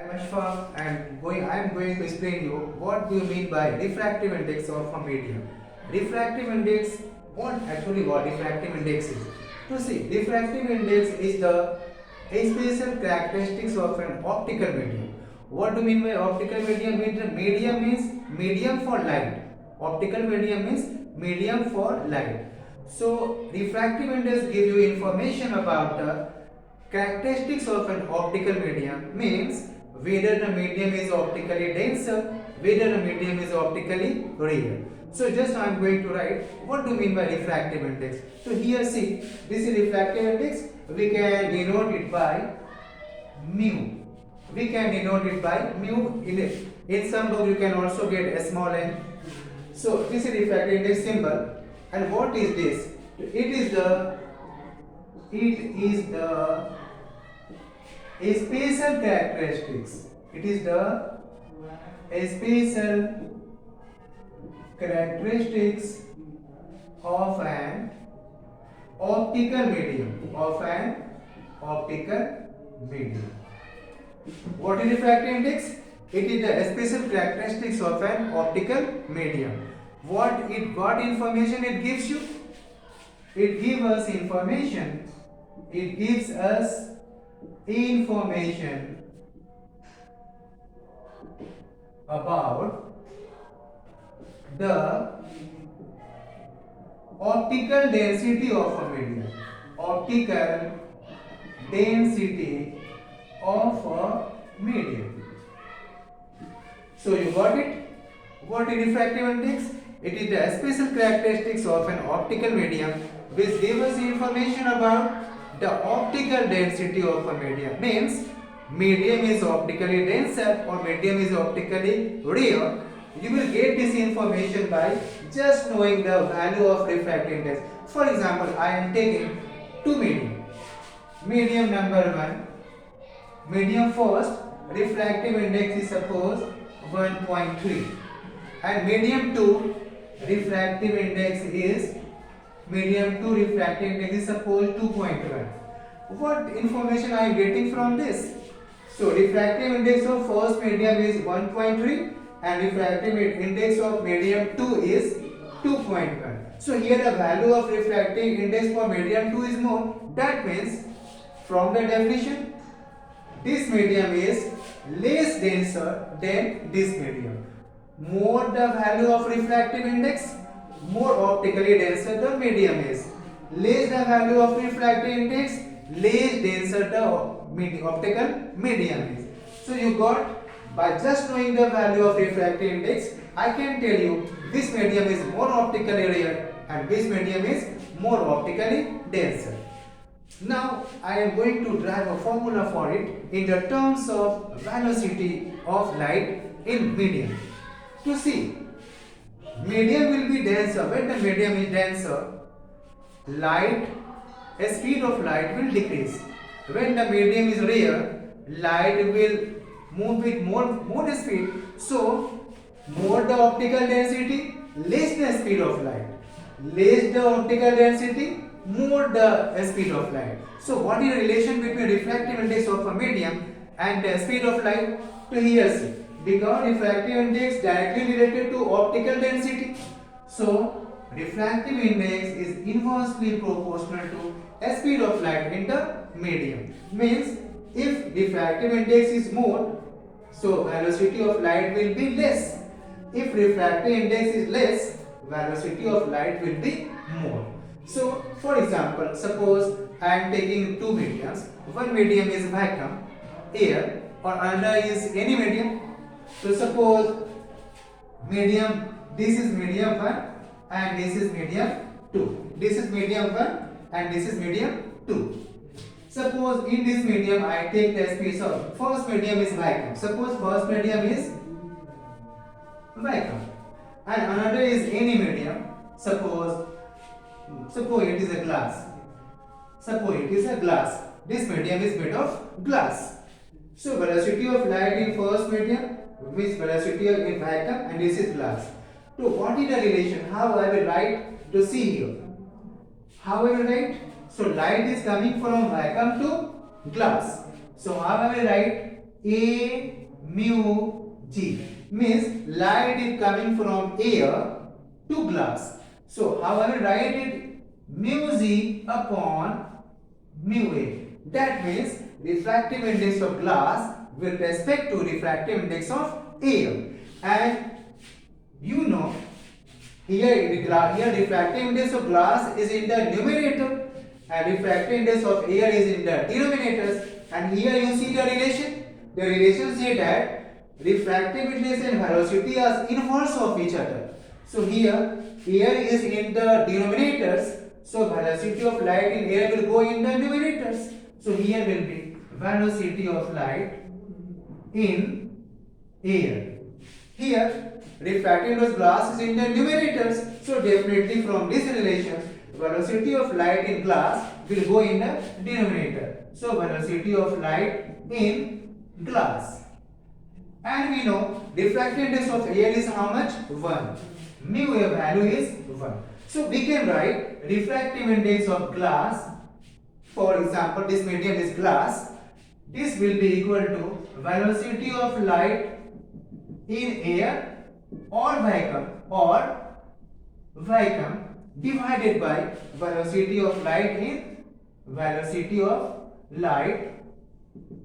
I'm Ashfaq and I am going to explain you what do you mean by refractive index of a medium. Refractive index, what refractive index is? To see, refractive index is the special characteristics of an optical medium. What do you mean by optical medium? Medium means medium for light. Optical medium means medium for light. So refractive index give you information about the characteristics of an optical medium means whether the medium is optically denser, whether the medium is optically rare. So just I am going to write what do you mean by refractive index. So here see, this is refractive index. We can denote it by mu. We can denote it by mu. In some book you can also get a small n. So this is refractive index symbol. And what is this? It is the spatial characteristics. It is the spatial characteristics of an optical medium. What is refractive index? It is the spatial characteristics of an optical medium. What information it gives you? It gives us information. It gives us information about the optical density of a medium. Optical density of a medium. So you got it? What is refractive index? It is the special characteristics of an optical medium which gives us information about the optical density of a medium. Means medium is optically denser or medium is optically rare. You will get this information by just knowing the value of refractive index. For example, I am taking two medium. Medium number 1. Medium first, refractive index is suppose 1.3. And medium 2, refractive index is suppose 2.1. What information I am getting from this? So refractive index of first medium is 1.3 and refractive index of medium 2 is 2.1. So here the value of refractive index for medium 2 is more. That means from the definition, this medium is less denser than this medium. More the value of refractive index, more optically denser the medium is. Less the value of refractive index, less denser the optical medium is. So you got, by just knowing the value of refractive index, I can tell you this medium is more optically rare and this medium is more optically denser. Now I am going to drive a formula for it in the terms of velocity of light in medium. To see, medium will be denser. When the medium is denser, speed of light will decrease. When the medium is rare, light will move with more speed. So more the optical density, less the speed of light. Less the optical density, more the speed of light. So what is the relation between refractive index of a medium and the speed of light? To here see, because refractive index directly related to optical density. So refractive index is inversely proportional to speed of light in the medium. Means if refractive index is more, so velocity of light will be less. If refractive index is less, velocity of light will be more. So for example, suppose I am taking two mediums. One medium is vacuum, air, or another is any medium. So suppose this is medium 1 and this is medium 2. This is medium 1 and this is medium 2. Suppose in this medium I take the space of first medium is vacuum. Suppose first medium is vacuum and another is any medium. Suppose it is a glass. This medium is made of glass. So velocity of light in first medium means velocity in vacuum and this is glass. So what is the relation? How I will write to see here? How I will write? So light is coming from vacuum to glass. So how I will write? A mu G. Means light is coming from air to glass. So how I will write it? Mu Z upon mu A. That means refractive index of glass with respect to refractive index of air. And you know, here refractive index of glass is in the numerator and refractive index of air is in the denominators. And here you see the relation. The relation say that refractive index and velocity are inverse of each other. So here air is in the denominators. So velocity of light in air will go in the numerators. So here will be velocity of light in air. Here refractive index of glass is in the numerators. So definitely from this relation velocity of light in glass will go in the denominator. So velocity of light in glass. And we know refractive index of air is how much? 1. Mu A value is 1. So we can write refractive index of glass. For example, this medium is glass. This will be equal to velocity of light in air or vacuum divided by velocity of light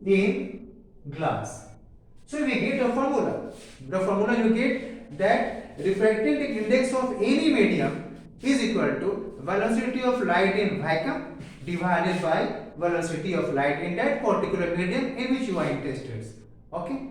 in glass. So we get a formula. The formula you get that refractive index of any medium is equal to velocity of light in vacuum divided by velocity of light in that particular medium in which you are interested. Okay.